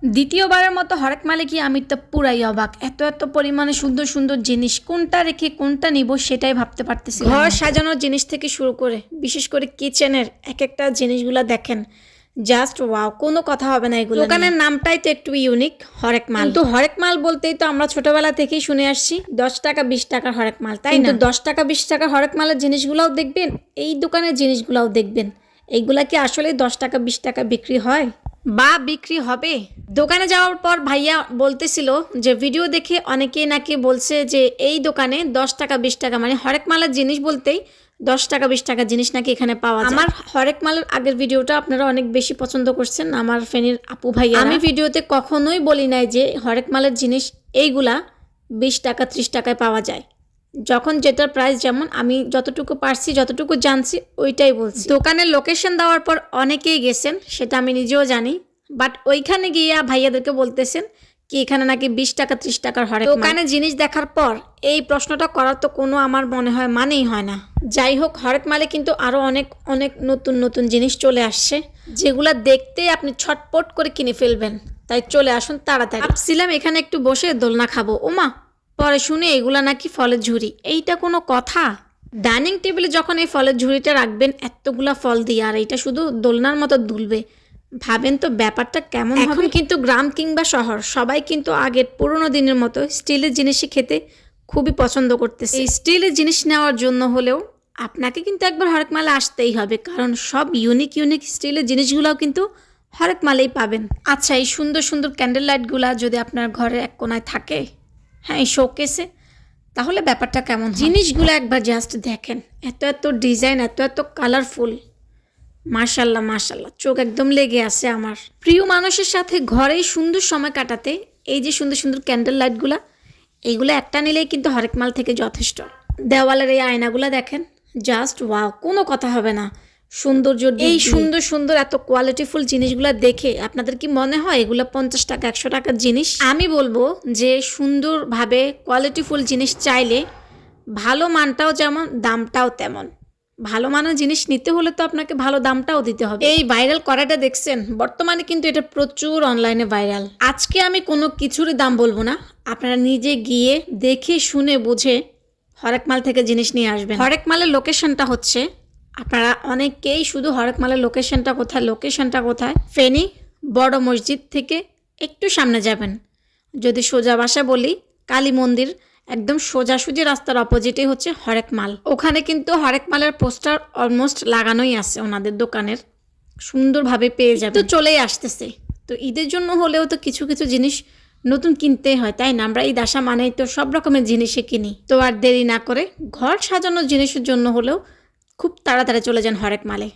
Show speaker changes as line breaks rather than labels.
দ্বিতীয়বারের মতো হরেক মালে গিয়ে আমি তো পুরাই অবাক। এত পরিমাণে সুন্দর সুন্দর জিনিস, কোনটা রেখে কোনটা নিব সেটাই ভাবতে পারতেছি। ঘর সাজানোর জিনিস থেকে শুরু করে বিশেষ করে কিচেনের এক একটা জিনিসগুলা দেখেন, জাস্ট ওয়াও, কোনো কথা হবে না এগুলো। দোকানের নামটাই তো একটু ইউনিক, হরেক মাল। কিন্তু হরেক মাল বলতেই তো আমরা ছোটবেলা থেকেই শুনে আসছি 10 টাকা 20 টাকার হরেক মাল, তাই না? 10 টাকা 20 টাকার হরেক মালের জিনিসগুলোও দেখবেন, এই দোকানের জিনিসগুলোও দেখবেন, এইগুলা কি আসলে 10 টাকা 20 টাকা বিক্রি হয় বা বিক্রি হবে? দোকানে যাওয়ার পর ভাইয়া বলতেছিল যে ভিডিও দেখে অনেকেই নাকি বলছে যে এই দোকানে 10 টাকা 20 টাকা মানে হরেক মালের জিনিস বলতেই 10 টাকা 20 টাকা জিনিস নাকি এখানে পাওয়া যায়। আমার হরেক মালের আগের ভিডিওটা আপনারা অনেক বেশি পছন্দ করছেন আমার ফ্যানের আপু ভাইয়া। আমি ভিডিওতে কখনোই বলি নাই যে হরেক মালের জিনিস এইগুলা 20 টাকা 30 টাকায় পাওয়া যায়। যখন যেটার প্রাইস যেমন আমি যতটুকু পারছি যতটুকু জানছি ওইটাই বলছি। দোকানের লোকেশন দেওয়ার পর অনেকেই গেছেন, সেটা আমি নিজেও জানি, বাট ওইখানে গিয়ে ভাইয়াদেরকে বলতেছেন কি এখানে নাকি 20 টাকা 30 টাকার হরেক মাল। দোকানে জিনিস দেখার পর এই প্রশ্নটা করার তো কোনো আমার মনে হয় মানেই হয় না। যাই হোক, হরেক মালে কিন্তু আরও অনেক নতুন নতুন জিনিস চলে আসছে যেগুলা দেখতেই আপনি ছটপট করে কিনে ফেলবেন। তাই চলে আসুন তাড়াতাড়ি। ভাবছিলাম এখানে একটু বসে দোলনা খাবো, ওমা পরে শুনে এগুলা নাকি ফলের ঝুড়ি। এইটা কোনো কথা? ডাইনিং টেবিলে যখন এই ফলের ঝুড়িটা রাখবেন এতগুলা ফল দিয়ে, আর এইটা শুধু দোলনার মতো দুলবে, ভাবেন তো ব্যাপারটা কেমন হবে? এখন কিন্তু গ্রাম কিংবা শহর সবাই কিন্তু আগের পুরোনো দিনের মতো স্টিলের জিনিসই খেতে খুবই পছন্দ করতেছে। এই স্টিলের জিনিস নেওয়ার জন্য হলেও আপনাকে কিন্তু একবার হরেক মালে আসতেই হবে, কারণ সব ইউনিক স্টিলের জিনিসগুলোও কিন্তু হরেক মালেই পাবেন। আচ্ছা, এই সুন্দর সুন্দর ক্যান্ডেল লাইটগুলা যদি আপনার ঘরের এক কোনায় থাকে, হ্যাঁ এই শোকেসে, তাহলে ব্যাপারটা কেমন? জিনিসগুলো একবার জাস্ট দেখেন, এত ডিজাইন, এত কালারফুল, মাশাল্লাহ মাশাল্লাহ, চোখ একদম লেগে আছে আমার। প্রিয় মানুষের সাথে ঘরেই সুন্দর সময় কাটাতে এই যে সুন্দর সুন্দর ক্যান্ডেল লাইটগুলা, এইগুলো একটা নিলেই কিন্তু হরেক মাল থেকে যথেষ্ট। দেওয়ালের এই আয়নাগুলো দেখেন, জাস্ট ওয়াও, কোনো কথা হবে না সৌন্দর্য। এই সুন্দর সুন্দর এত কোয়ালিটিফুল জিনিসগুলো দেখে আপনাদের কি মনে হয় এগুলো 50 টাকা 100 টাকার জিনিস? আমি বলবো যে সুন্দরভাবে কোয়ালিটিফুল জিনিস চাইলে ভালো মানটাও যেমন দামটাও তেমন। ভালো মানের জিনিস নিতে হলে তো আপনাকে ভালো দামটাও দিতে হবে। এই ভাইরাল করাটা দেখছেন, বর্তমানে কিন্তু এটা প্রচুর অনলাইনে ভাইরাল। আজকে আমি কোনো কিছুরই দাম বলবো না, আপনারা নিজে গিয়ে দেখে শুনে বুঝে হরেক মাল থেকে জিনিস নিয়ে আসবেন। হরেক মালের লোকেশনটা হচ্ছে, আপনারা অনেকেই শুধু হরেক মালের লোকেশনটা কোথায়, ফেনী বড় মসজিদ থেকে একটু সামনে যাবেন। যদি সোজা ভাষা বলি, কালী মন্দির একদম সোজাসুজি রাস্তার অপোজিটেই হচ্ছে হরেক মাল। ওখানে কিন্তু হরেক মালের পোস্টার অলমোস্ট লাগানোই আছে ওনাদের দোকানের, সুন্দরভাবে পেয়ে যাবে। তো চলেই আসতেছে, তো ঈদের জন্য হলেও তো কিছু কিছু জিনিস নতুন কিনতেই হয়, তাই না? আমরা ঈদ আসা মানেই তো সব রকমের জিনিসই কিনি। তো আর দেরি না করে ঘর সাজানোর জিনিসের জন্য হলেও খুব তাড়াতাড়ি চলে যান হরেক মালে।